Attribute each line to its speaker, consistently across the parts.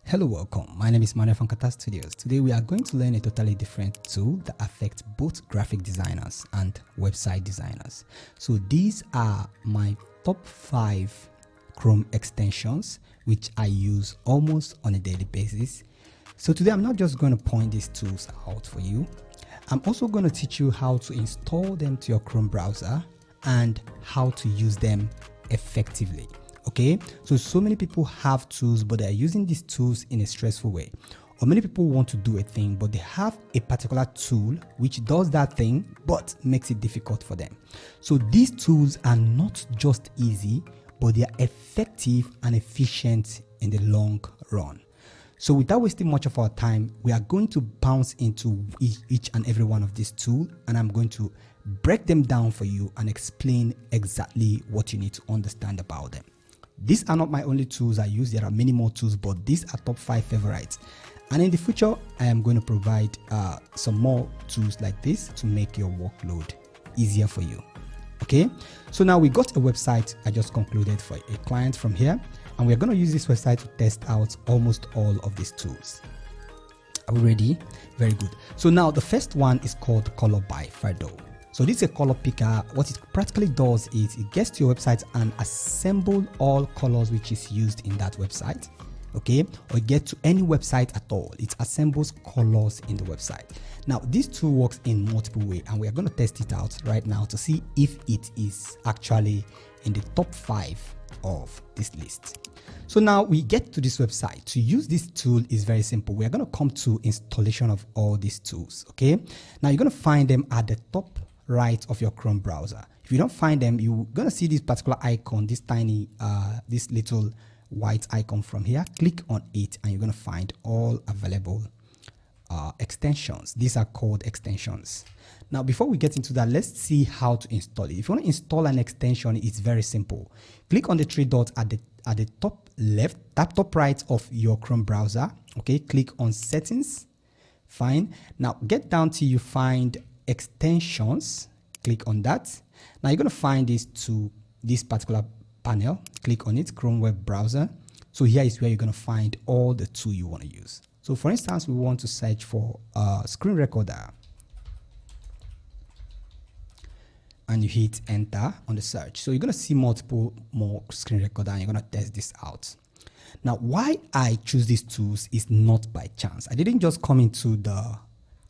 Speaker 1: Hello, welcome. My name is Manuel from Kata Studios. Today we are going to learn a totally different tool that affects both graphic designers and website designers. So these are my top 5 Chrome extensions which I use almost on a daily basis. So today I'm not just going to point these tools out for you. I'm also going to teach you how to install them to your Chrome browser and how to use them effectively. Okay, so many people have tools, but they're using these tools in a stressful way. Or many people want to do a thing, but they have a particular tool which does that thing, but makes it difficult for them. So these tools are not just easy, but they are effective and efficient in the long run. So without wasting much of our time, we are going to bounce into each and every one of these tools, and I'm going to break them down for you and explain exactly what you need to understand about them. These are not my only tools I use. There are many more tools, but these are top 5 favorites. And in the future, I am going to provide some more tools like this to make your workload easier for you. Okay, so now we got a website I just concluded for a client from here, and we're going to use this website to test out almost all of these tools. Are we ready? Very good. So now the first one is called Color by Fido. So this is a color picker. What it practically does is it gets to your website and assemble all colors which is used in that website, okay? Or get to any website at all. It assembles colors in the website. Now this tool works in multiple ways, and we are going to test it out right now to see if it is actually in the top 5 of this list. So now we get to this website. To use this tool is very simple. We are going to come to installation of all these tools, okay? Now you're going to find them at the top right of your Chrome browser. If you don't find them, you're gonna see this particular icon, this tiny this little white icon from here. Click on it and you're gonna find all available extensions. These are called extensions. Now before we get into that, let's see how to install it. If you want to install an extension, it's very simple. Click on the 3 dots at the top left, top right of your Chrome browser. Okay, click on settings. Fine. Now get down till you find extensions. Click on that. Now you're going to find this particular panel. Click on it, Chrome web browser. So here is where you're going to find all the tools you want to use. So for instance, we want to search for a screen recorder, and you hit enter on the search. So you're going to see multiple more screen recorder, and you're going to test this out. Now why I choose these tools is not by chance. I didn't just come into the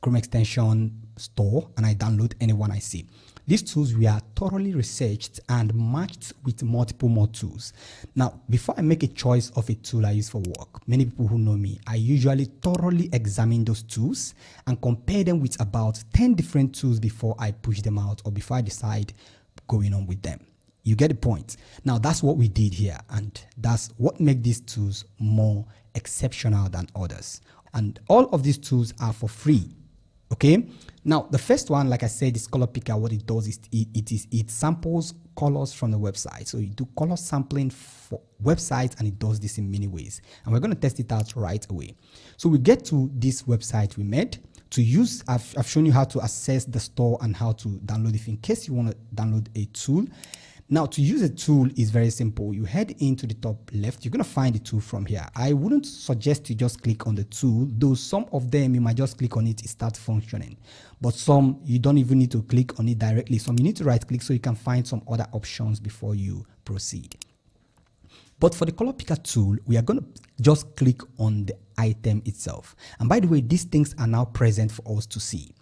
Speaker 1: Chrome extension store and I download any one I see. These tools were thoroughly researched and matched with multiple more tools. Now, before I make a choice of a tool I use for work, many people who know me, I usually thoroughly examine those tools and compare them with about 10 different tools before I push them out or before I decide going on with them. You get the point. Now, that's what we did here, and that's what makes these tools more exceptional than others. And all of these tools are for free. Okay, now the first one, like I said, is color picker. What it does is it samples colors from the website. So you do color sampling for websites, and it does this in many ways, and we're going to test it out right away. So we get to this website we made to use. I've shown you how to access the store and how to download it in case you want to download a tool. Now, to use a tool is very simple. You head into the top left. You're going to find the tool from here. I wouldn't suggest you just click on the tool, though some of them you might just click on it start functioning. But some you don't even need to click on it directly. Some you need to right click so you can find some other options before you proceed. But for the color picker tool, we are going to just click on the item itself. And by the way, these things are now present for us to see.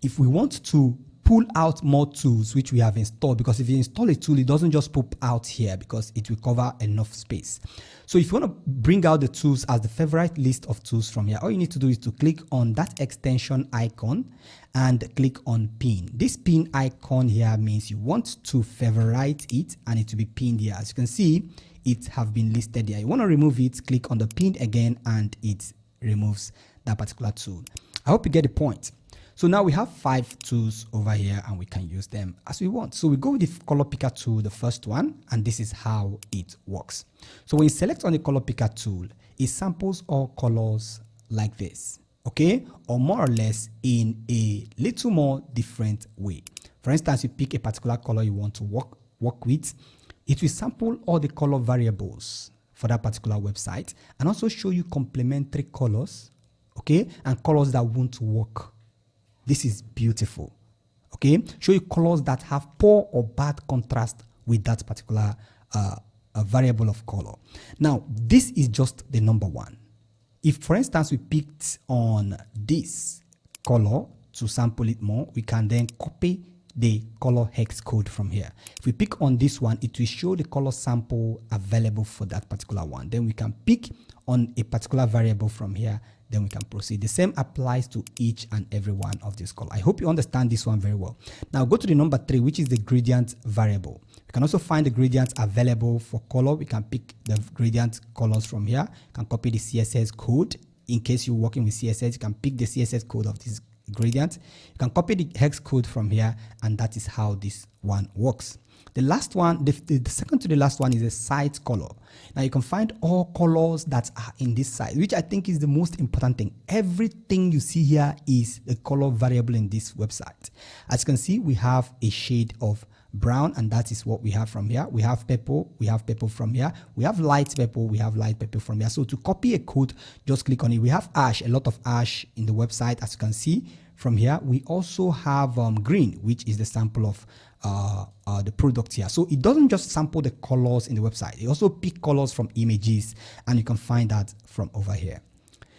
Speaker 1: If we want to pull out more tools which we have installed, because if you install a tool, it doesn't just pop out here because it will cover enough space. So if you want to bring out the tools as the favorite list of tools from here, all you need to do is to click on that extension icon and click on pin. This pin icon here means you want to favorite it and it will be pinned here. As you can see, it have been listed here. You want to remove it, click on the pin again, and it removes that particular tool. I hope you get the point. So now we have 5 tools over here and we can use them as we want. So we go with the color picker tool, the first one, and this is how it works. So when you select on the color picker tool, it samples all colors like this, okay? Or more or less in a little more different way. For instance, you pick a particular color you want to work with, it will sample all the color variables for that particular website, and also show you complementary colors, okay, and colors that won't work. This is beautiful, okay. Show you colors that have poor or bad contrast with that particular variable of color. Now, this is just the number one. If, for instance, we picked on this color to sample it more, we can then copy the color hex code from here. If we pick on this one, it will show the color sample available for that particular one. Then we can pick on a particular variable from here, then we can proceed. The same applies to each and every one of these colors. I hope you understand this one very well. Now go to the number 3, which is the gradient variable. We can also find the gradients available for color. We can pick the gradient colors from here. You can copy the CSS code. In case you're working with CSS, you can pick the CSS code of this gradient. You can copy the hex code from here, and that is how this one works. The last one, the second to the last one, is a site color. Now you can find all colors that are in this site, which I think is the most important thing. Everything you see here is a color variable in this website. As you can see, we have a shade of brown, and that is what we have from here. We have purple, we have purple from here. We have light purple, we have light purple from here. So to copy a code, just click on it. We have ash, a lot of ash in the website, as you can see from here. We also have green, which is the sample of the product here. So it doesn't just sample the colors in the website, it also pick colors from images, and you can find that from over here.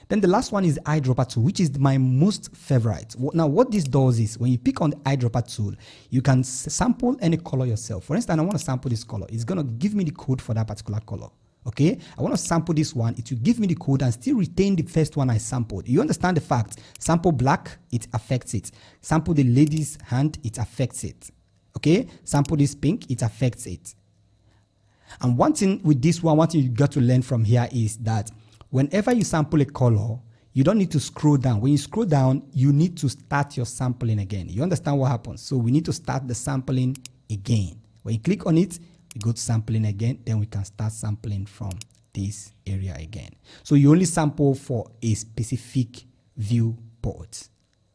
Speaker 1: Then the last one is the eyedropper tool, which is my most favorite. Now what this does is, when you pick on the eyedropper tool, you can sample any color yourself. For instance, I want to sample this color. It's going to give me the code for that particular color. Okay, I want to sample this one. It will give me the code and still retain the first one I sampled. You understand the fact? Sample black, it affects it. Sample the lady's hand, it affects it. Okay, sample this pink, it affects it. And one thing with this one, what you got to learn from here is that whenever you sample a color, you don't need to scroll down. When you scroll down, you need to start your sampling again. You understand what happens? So we need to start the sampling again. When you click on it, we go to sampling again, then we can start sampling from this area again. So you only sample for a specific viewport.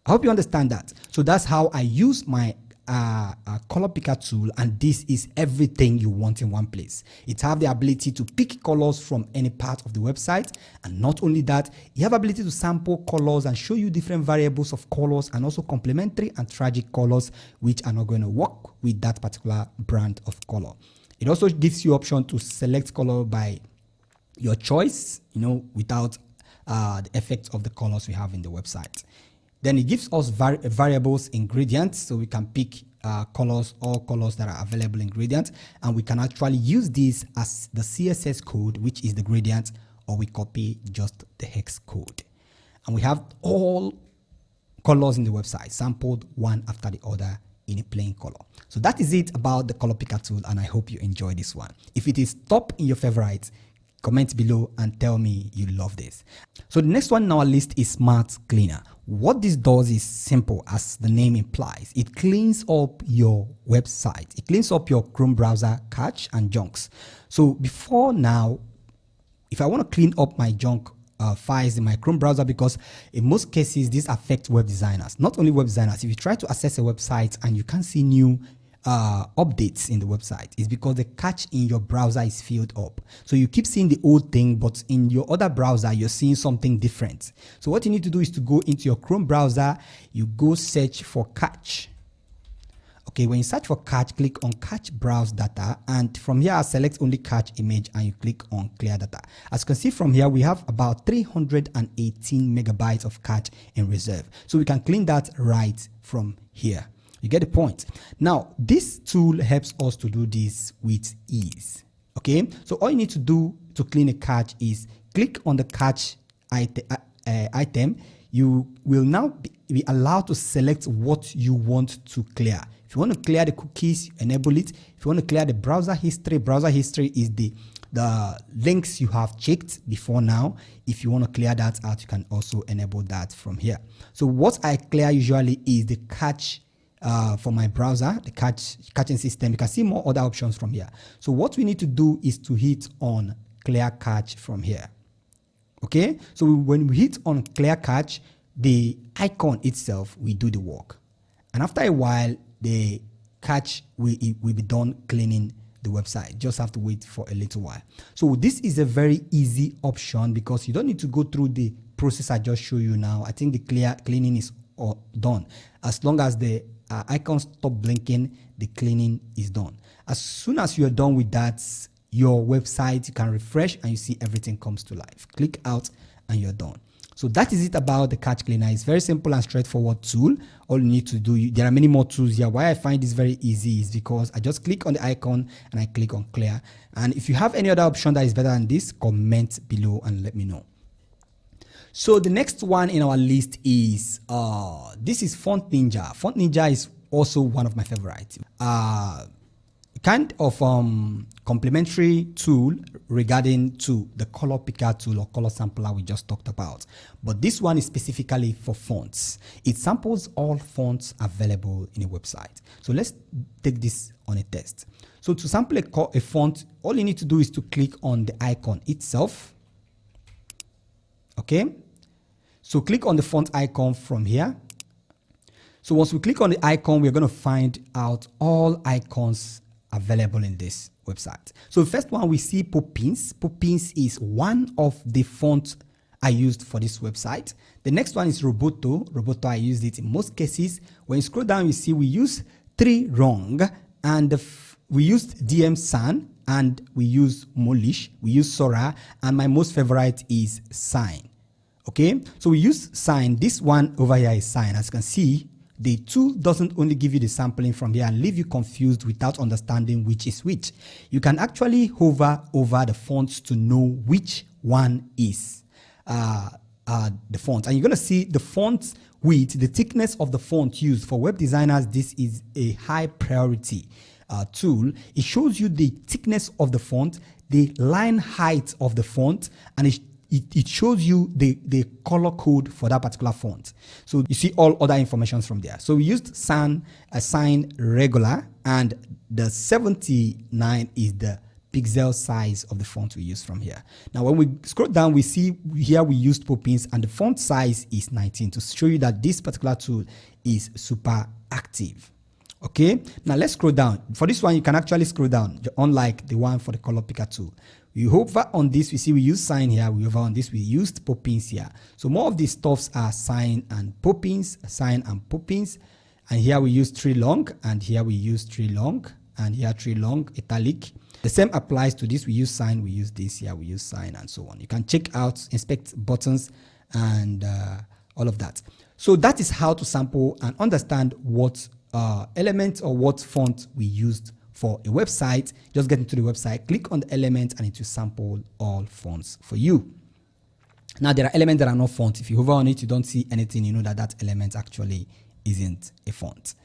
Speaker 1: I hope you understand that. So that's how I use my color picker tool, and this is everything you want in one place. It have the ability to pick colors from any part of the website, and not only that, you have ability to sample colors and show you different variables of colors, and also complementary and tragic colors which are not going to work with that particular brand of color. It also gives you option to select color by your choice, you know, without the effect of the colors we have in the website. Then it gives us variables ingredients, so we can pick colors, all colors that are available ingredients, and we can actually use this as the CSS code, which is the gradient, or we copy just the hex code. And we have all colors in the website sampled one after the other in a plain color. So that is it about the color picker tool, and I hope you enjoy this one. If it is top in your favorites, comment below and tell me you love this. So the next one on our list is Smart Cleaner. What this does is simple, as the name implies. It cleans up your website. It cleans up your Chrome browser cache and junks. So before now, if I want to clean up my junk files in my Chrome browser, because in most cases this affects web designers, not only web designers. If you try to access a website and you can't see new updates in the website, it's because the cache in your browser is filled up. So you keep seeing the old thing, but in your other browser you're seeing something different. So what you need to do is to go into your Chrome browser, you go search for cache. Okay, when you search for cache, click on cache browse data, and from here select only cache image and you click on clear data. As you can see from here, we have about 318 megabytes of cache in reserve. So we can clean that right from here. You get the point. Now, this tool helps us to do this with ease. Okay, so all you need to do to clean a cache is click on the cache item. You will now be allowed to select what you want to clear. If you want to clear the cookies, enable it. If you want to clear the browser history is the links you have checked before now. If you want to clear that out, you can also enable that from here. So what I clear usually is the cache for my browser, the caching system. You can see more other options from here. So what we need to do is to hit on clear cache from here. Okay, so when we hit on clear cache, the icon itself will do the work, and after a while the cache will be done cleaning the website. Just have to wait for a little while. So this is a very easy option because you don't need to go through the process I just showed you now. I think the cleaning is all done. As long as the icons stop blinking, the cleaning is done. As soon as you're done with that, your website, you can refresh and you see everything comes to life. Click out and you're done. So that is it about the cache cleaner. It's very simple and straightforward tool. All you need to do, there are many more tools here. Why I find this very easy is because I just click on the icon and I click on clear. And if you have any other option that is better than this, comment below and let me know. So the next one in our list is, this is Font Ninja. Font Ninja is also one of my favorites. Kind of complementary tool regarding to the color picker tool or color sampler we just talked about, but this one is specifically for fonts. It samples all fonts available in a website. So let's take this on a test. So to sample a font, all you need to do is to click on the icon itself. Okay, so click on the font icon from here. So once we click on the icon, we're going to find out all icons available in this website. So the first one we see Poppins. Poppins is one of the fonts I used for this website. The next one is Roboto. Roboto, I used it in most cases. When you scroll down, you see we use 3 Wrong, and we used DM San, and we use Molish, we use Sora, and my most favorite is Sign. Okay, so we use Sign. This one over here is Sign. As you can see, the tool doesn't only give you the sampling from here and leave you confused without understanding which is which. You can actually hover over the fonts to know which one is the font. And you're going to see the font width, the thickness of the font used. For web designers, this is a high priority tool. It shows you the thickness of the font, the line height of the font, and it shows you the color code for that particular font. So you see all other information from there. So we used Sign regular, and the 79 is the pixel size of the font we use from here. Now when we scroll down, we see here we used Poppins, and the font size is 19 to show you that this particular tool is super active. Okay, now let's scroll down. For this one, you can actually scroll down, unlike the one for the color picker tool. We hover on this, we see we use Sign here. We hover on this, we used Poppins here. So more of these stuffs are Sign and Poppins, Sign and Poppins. And here we use 3 Long, and here we use 3 Long, and here 3 Long, italic. The same applies to this. We use Sign, we use this here, we use Sign, and so on. You can check out, inspect buttons, and all of that. So that is how to sample and understand what element or what font we used for a website. Just get into the website, click on the element, and it will sample all fonts for you. Now there are elements that are not fonts. If you hover on it, you don't see anything, you know that that element actually isn't a font.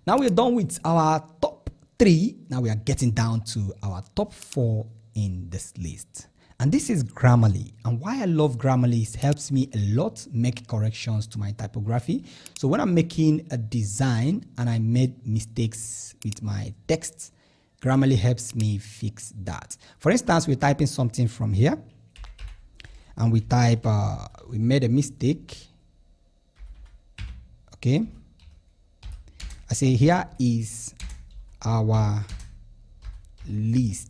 Speaker 1: Now we're done with our top 3. Now we are getting down to our top 4 in this list. And this is Grammarly. And why I love Grammarly is it helps me a lot make corrections to my typography. So when I'm making a design and I made mistakes with my text, Grammarly helps me fix that. For instance, we're typing something from here, and we type, we made a mistake. Okay. I say here is our list.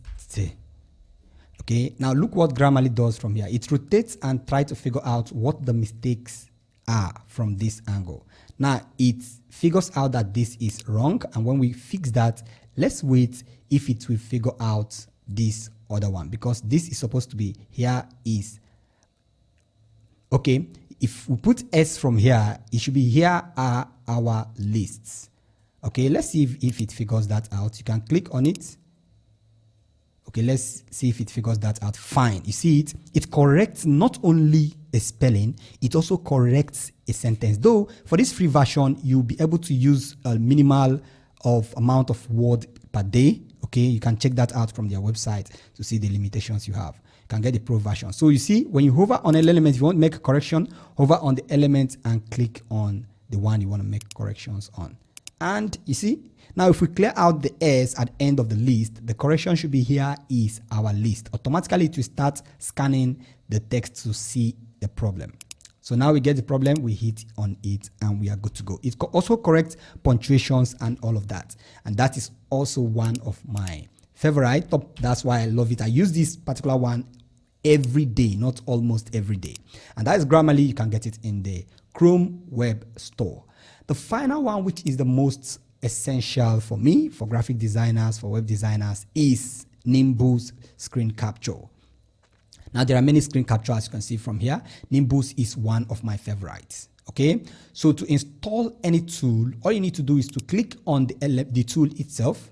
Speaker 1: Okay, now look what Grammarly does from here. It rotates and tries to figure out what the mistakes are from this angle. Now it figures out that this is wrong, and when we fix that, let's wait if it will figure out this other one, because this is supposed to be here is okay. If we put S from here, it should be here are our lists. Okay, let's see if it figures that out. You can click on it. Okay, let's see if it figures that out. Fine. You see it corrects not only a spelling, it also corrects a sentence. Though for this free version, you'll be able to use a minimal of amount of word per day. Okay, you can check that out from their website to see the limitations you have. You can get the pro version. So you see, when you hover on an element, if you want to make a correction, hover on the element and click on the one you want to make corrections on. And you see, now if we clear out the S at the end of the list, the correction should be here is our list. Automatically it will start scanning the text to see the problem. So now we get the problem, we hit on it, and we are good to go. It also corrects punctuations and all of that. And that is also one of my favorite top. That's why I love it. I use this particular one every day, not almost every day. And that is Grammarly. You can get it in the Chrome Web Store. The final one, which is the most essential for me, for graphic designers, for web designers, is Nimbus screen capture. Now, there are many screen capture, as you can see from here. Nimbus is one of my favorites. Okay, so to install any tool, all you need to do is to click on the tool itself,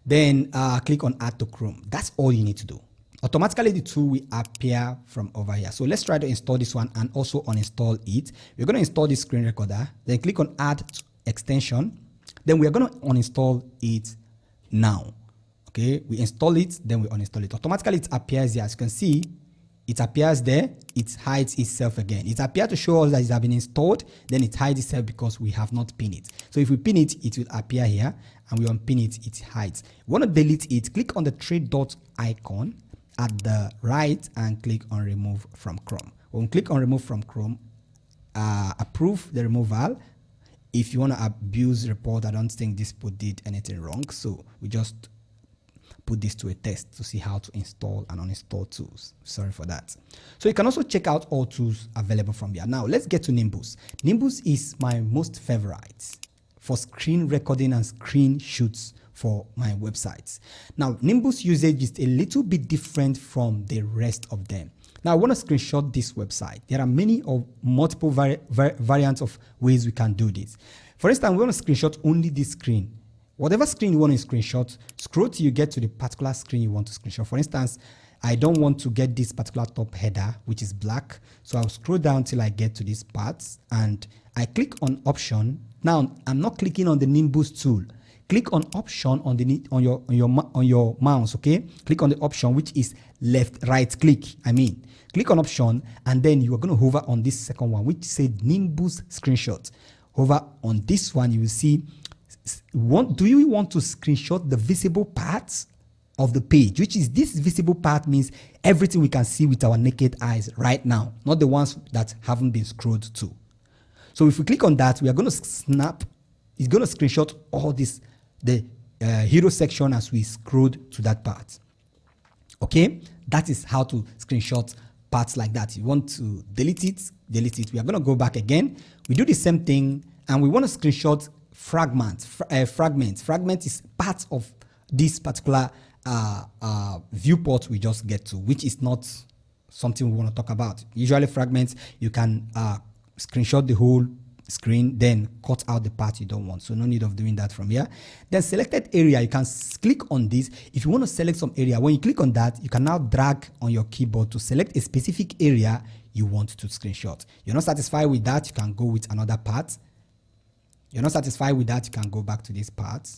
Speaker 1: then click on Add to Chrome. That's all you need to do. Automatically, the tool will appear from over here. So let's try to install this one and also uninstall it. We're going to install this screen recorder, then click on Add Extension. Then we are going to uninstall it now. Okay, we install it, then we uninstall it. Automatically, it appears here. As you can see, it appears there, it hides itself again. It appears to show us that it has been installed, then it hides itself because we have not pinned it. So if we pin it, it will appear here, and we unpin it, it hides. We want to delete it, click on the three dot icon at the right and click on Remove from Chrome. When we click on Remove from Chrome, approve the removal. If you want to abuse report, I don't think this put did anything wrong, so we just put this to a test to see how to install and uninstall tools. Sorry for that. So you can also check out all tools available from here. Now let's get to Nimbus. Nimbus is my most favorite for screen recording and screen shoots for my websites. Now Nimbus usage is a little bit different from the rest of them. Now I want to screenshot this website. There are many or multiple variants of ways we can do this. For instance, we want to screenshot only this screen. Whatever screen you want to screenshot, scroll till you get to the particular screen you want to screenshot. For instance, I don't want to get this particular top header, which is black. So I'll scroll down till I get to this part and I click on option. Now I'm not clicking on the Nimbus tool. Click on option on your mouse, okay? Click on the option, which is right click. Click on option, and then you are going to hover on this second one, which says Nimbus screenshot. Hover on this one, you will see. Do you want to screenshot the visible parts of the page, which is this visible part means everything we can see with our naked eyes right now, not the ones that haven't been scrolled to. So if we click on that, we are going to snap. It's going to screenshot all this, the hero section as we scrolled to that part. Okay, that is how to screenshot parts like that. You want to delete it, delete it. We are going to go back again. We do the same thing, and we want to screenshot fragment. Fragment is part of this particular viewport we just get to, which is not something we want to talk about. Usually fragments, you can screenshot the whole screen, then cut out the part you don't want. So no need of doing that from here. Then selected area, you can click on this. If you want to select some area, when you click on that, you can now drag on your keyboard to select a specific area you want to screenshot. You're not satisfied with that, you can go with another part. You're not satisfied with that, you can go back to this part.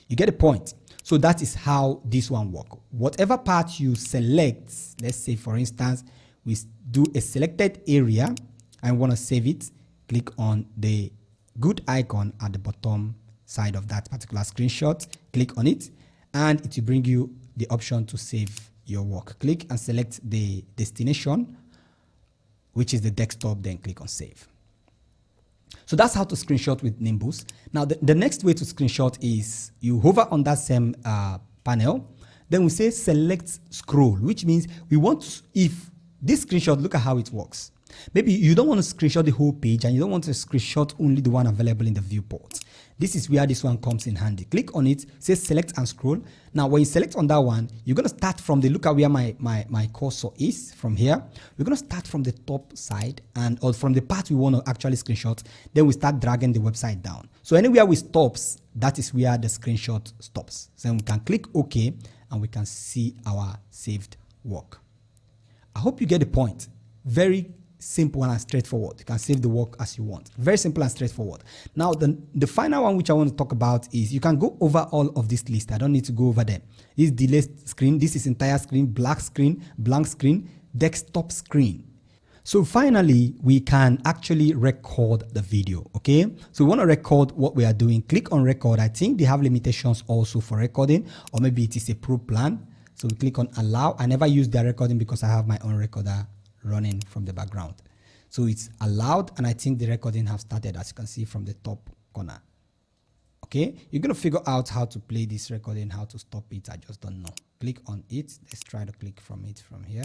Speaker 1: You get the point. So that is how this one works. Whatever part you select, let's say for instance, we do a selected area and want to save it, click on the good icon at the bottom side of that particular screenshot, click on it, and it will bring you the option to save your work. Click and select the destination, which is the desktop, then click on save. So that's how to screenshot with Nimbus. Now the next way to screenshot is you hover on that same panel, then we say select scroll, which means we want to, if this screenshot, look at how it works. Maybe you don't want to screenshot the whole page and you don't want to screenshot only the one available in the viewport. This is where this one comes in handy. Click on it, say select and scroll. Now when you select on that one, you're going to start from the, look at where my cursor is from here. We're going to start from the top side and or from the part we want to actually screenshot. Then we start dragging the website down. So anywhere we stops, that is where the screenshot stops. So we can click OK and we can see our saved work. I hope you get the point. Very simple and straightforward. You can save the work as you want. Very simple and straightforward. Now, the final one which I want to talk about is you can go over all of this list. I don't need to go over them. This is delay screen. This is entire screen, black screen, blank screen, desktop screen. So finally, we can actually record the video, okay? So we want to record what we are doing. Click on record. I think they have limitations also for recording, or maybe it is a pro plan. So we click on allow. I never use their recording because I have my own recorder running from the background. So it's allowed, and I think the recording have started, as you can see from the top corner. Okay, you're gonna figure out how to play this recording, how to stop it. I just don't know. Click on it. Let's try to click from it from here.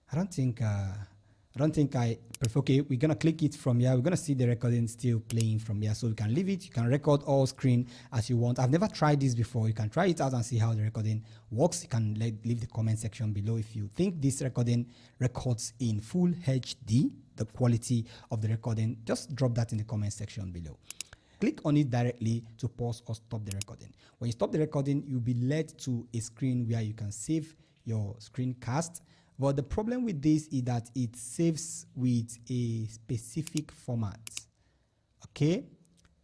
Speaker 1: I don't think I prefer. Okay, we're gonna click it from here. We're gonna see the recording still playing from here, so you can leave it. You can record all screen as you want. I've never tried this before. You can try it out and see how the recording works. You can leave the comment section below if you think this recording records in full HD, the quality of the recording. Just drop that in the comment section below. Click on it directly to pause or stop the recording. When you stop the recording, you'll be led to a screen where you can save your screencast. But the problem with this is that it saves with a specific format. Okay,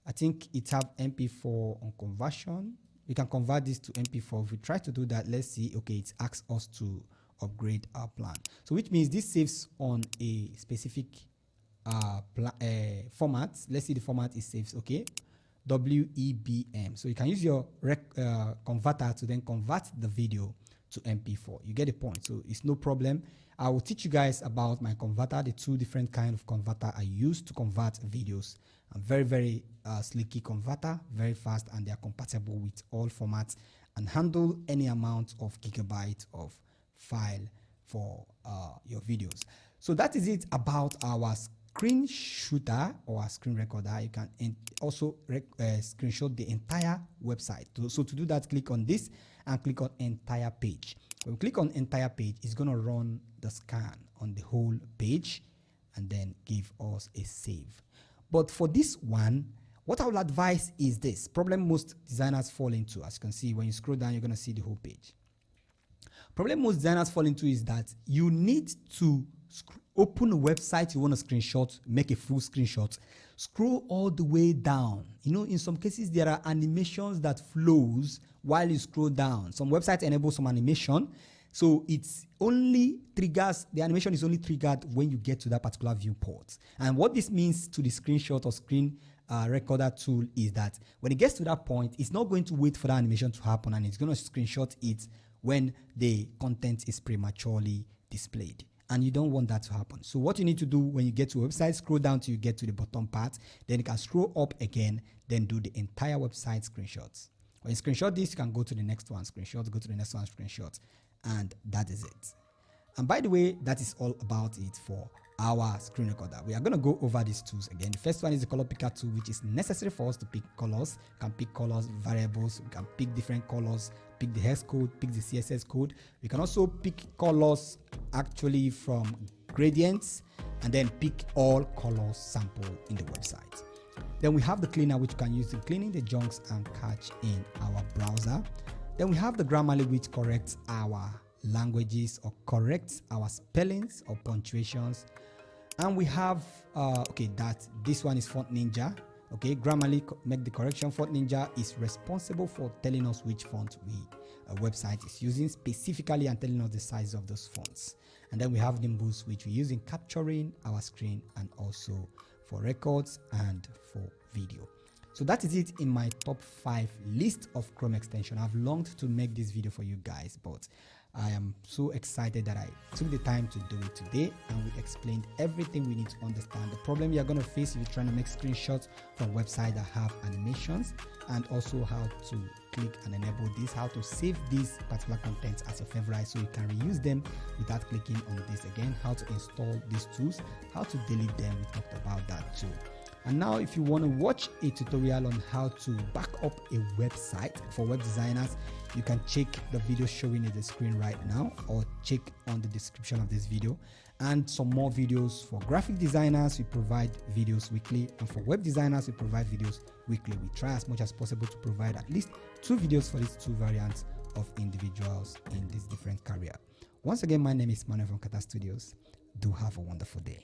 Speaker 1: I think it have MP4 on conversion. We can convert this to MP4. If we try to do that, let's see. Okay, it asks us to upgrade our plan. So which means this saves on a specific format. Let's see, the format is saves. Okay, WEBM. So you can use your converter to then convert the video to MP4. You get the point. So it's no problem. I will teach you guys about my converter, the two different kind of converter I use to convert videos. A very slicky converter, very fast, and they are compatible with all formats and handle any amount of gigabyte of file for your videos. So that is it about our screen shooter or a screen recorder. You can also screenshot the entire website. So to do that, click on this and click on entire page. When we click on entire page, it's going to run the scan on the whole page and then give us a save. But for this one, what I will advise is this problem most designers fall into. As you can see, when you scroll down, you're going to see the whole page. Problem most designers fall into is that you need to open a website you want to screenshot, make a full screenshot, scroll all the way down. You know, in some cases, there are animations that flows while you scroll down. Some websites enable some animation. So it's only triggers, the animation is only triggered when you get to that particular viewport. And what this means to the screenshot or screen recorder tool is that when it gets to that point, it's not going to wait for the animation to happen, and it's going to screenshot it when the content is prematurely displayed. And you don't want that to happen. So what you need to do when you get to a website, scroll down till you get to the bottom part, then you can scroll up again, then do the entire website screenshots. When you screenshot this, you can go to the next one, screenshot, go to the next one, screenshot, and that is it. And by the way, that is all about it for our screen recorder. We are going to go over these tools again. The first one is the color picker tool, which is necessary for us to pick colors. You can pick colors, variables, we can pick different colors, pick the hex code, pick the CSS code. We can also pick colors actually from gradients and then pick all colors sample in the website. Then we have the cleaner, which you can use in cleaning the junks and cache in our browser. Then we have the Grammarly, which corrects our languages or corrects our spellings or punctuations. And we have this one is Font Ninja. Okay, Grammarly make the correction. Font Ninja is responsible for telling us which font a website is using specifically and telling us the size of those fonts. And then we have Nimbus, which we use in capturing our screen and also for records and for video. So that is it in my top 5 list of Chrome extension. I've longed to make this video for you guys, but I am so excited that I took the time to do it today, and we explained everything we need to understand. The problem you're going to face if you're trying to make screenshots from websites that have animations, and also how to click and enable this, how to save these particular contents as your favorite so you can reuse them without clicking on this again, how to install these tools, how to delete them. We talked about that too. And now if you want to watch a tutorial on how to back up a website for web designers, you can check the video showing in the screen right now, or check on the description of this video. And some more videos for graphic designers, we provide videos weekly, and for web designers we provide videos weekly. We try as much as possible to provide at least 2 videos for these 2 variants of individuals in this different career. Once again, my name is Manuel from Kata Studios. Do have a wonderful day.